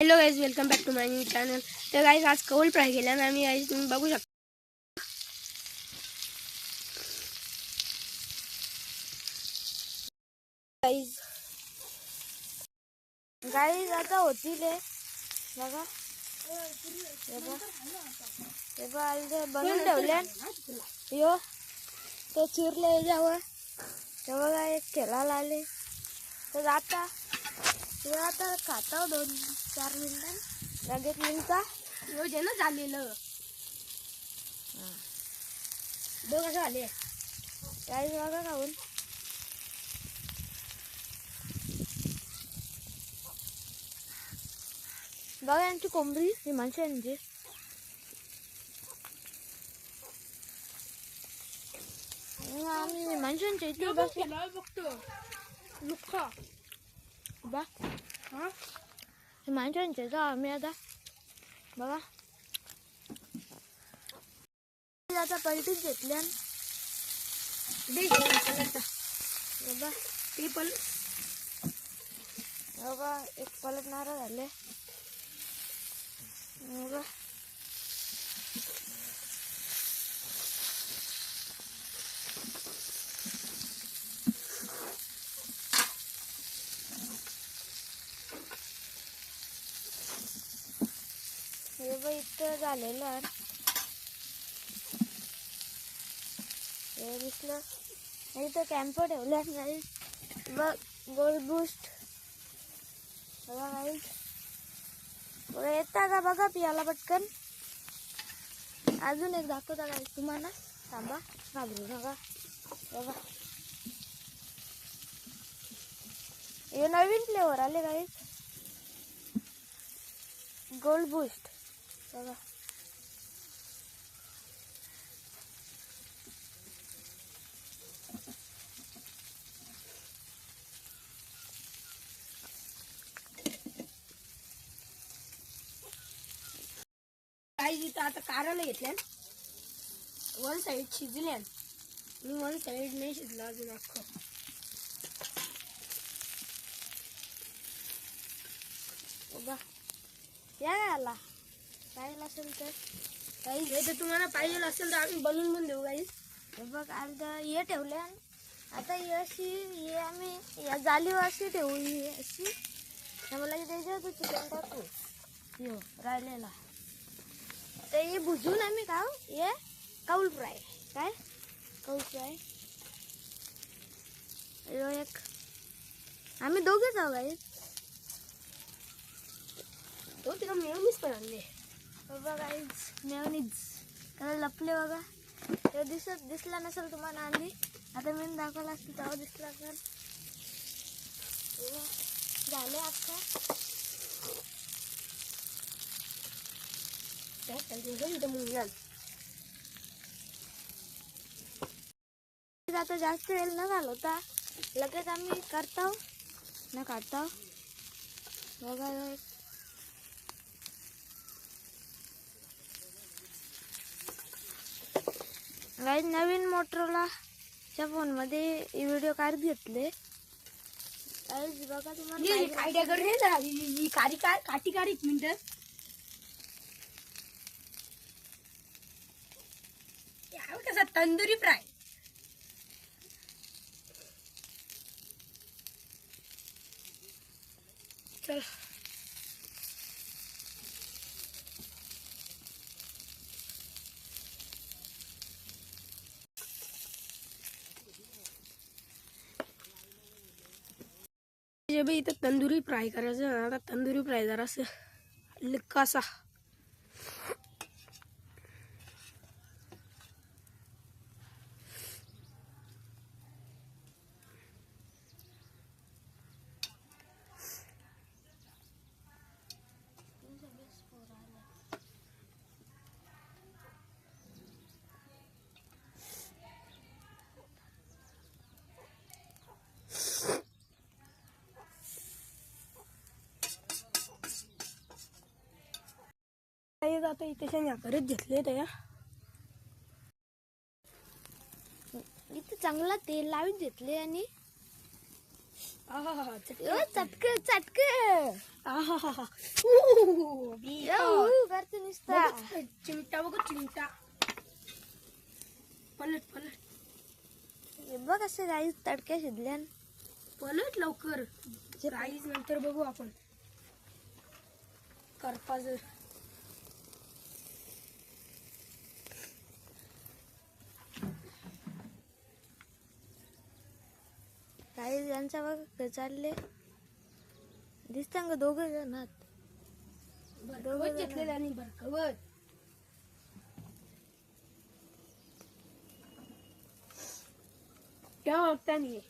Hello guys, welcome back to my new channel. तर guys आज कौल फ्राय केला ना आम्ही. गाईज तुम्ही बघू शकता. गाईज आता होतील बघा. बनवून ठेवले यो ते चिरले याच्यावर. ते बघा एक खेळायला आले तर आता खाता 2-4 मिनिटां लगेच मिळता योजना झालेलं. बघ कसं आले काही बघा खाऊन. बघा यांची कोंबडी ही माणसांची. आम्ही माणसांच्या इथे बघतो लुक्का बा. हा हे माणसांचे जा आम्ही आता बघा. आता पलटीच घेतल्या बाबा. ते पण बाबा एक पलट नारळ झाले बघा. हे बघ इतकं झालेलं हे दिसलं. इथं कॅम्प ठेवल्या नाही बघ. गोल्ड बूस्ट बघा काही बघा येता का बघा पियाला पटकन. अजून एक दाखवता काय तुम्हाला. थांबा घाबरू नका बघा. हे नवीन फ्लेवर आले काही गोल्ड बूस्ट बघा. काही इथं आता कारलं घेतल्या. वन साईड शिजल्या आणि वन साईड नाही शिजलं अजून अख्खं. बघा या आला पाहिजे असेल तर काही हे तर तुम्हाला पाहिजे असेल तर आम्ही बनवून पण देऊ काही. बघ अर्धा हे ठेवले. आता ही अशी हे आम्ही या जालीवर अशी ठेवू. ही अशी मला त्याच्यात चिकन टाकू यो राहिलेला. तर हे भुजून आम्ही खाऊ. हे कौल फ्राय काय कौल फ्राय एक आम्ही दोघेच आहो काही. तो तिला मेवनीच पण आणले बघा गाईज. मेवनीच त्याला लपले बघा. ते दिसला नसेल तुम्हाला आणली. आता मी दाखवला असतील तेव्हा दिसला असेल. झाले अख्खा. आता जास्त वेळ न घालवता लगेच आम्ही करतो न काढतो बघा. गाईज नवीन मोटरोलाच्या फोनमध्ये व्हिडिओ काढ घेतले. गाईज बघा तुम्हाला आयडिया करून काठी काढ 1 मिनिट. कसा तंदुरी फ्राय चल. इथं तंदुरी फ्राय करायचं. आता तंदुरी फ्राय जरासं लिक्कासा आता इथे करत घेतले. त्या इथे चांगला तेल लावून घेतले आणि आहा चटक चटक आहा करते नुसता चिमटा बघ चिमटा पलट पलट हे बघ असं गाईस तडक्या शिजल्यान पलट लवकर राईस नंतर बघू आपण करपा जर गाईस यांच्या बघ चालले दिसतं का दोघं जण आहात भरकवत घेतलेलं आणि भरकवत क्या बघता नाही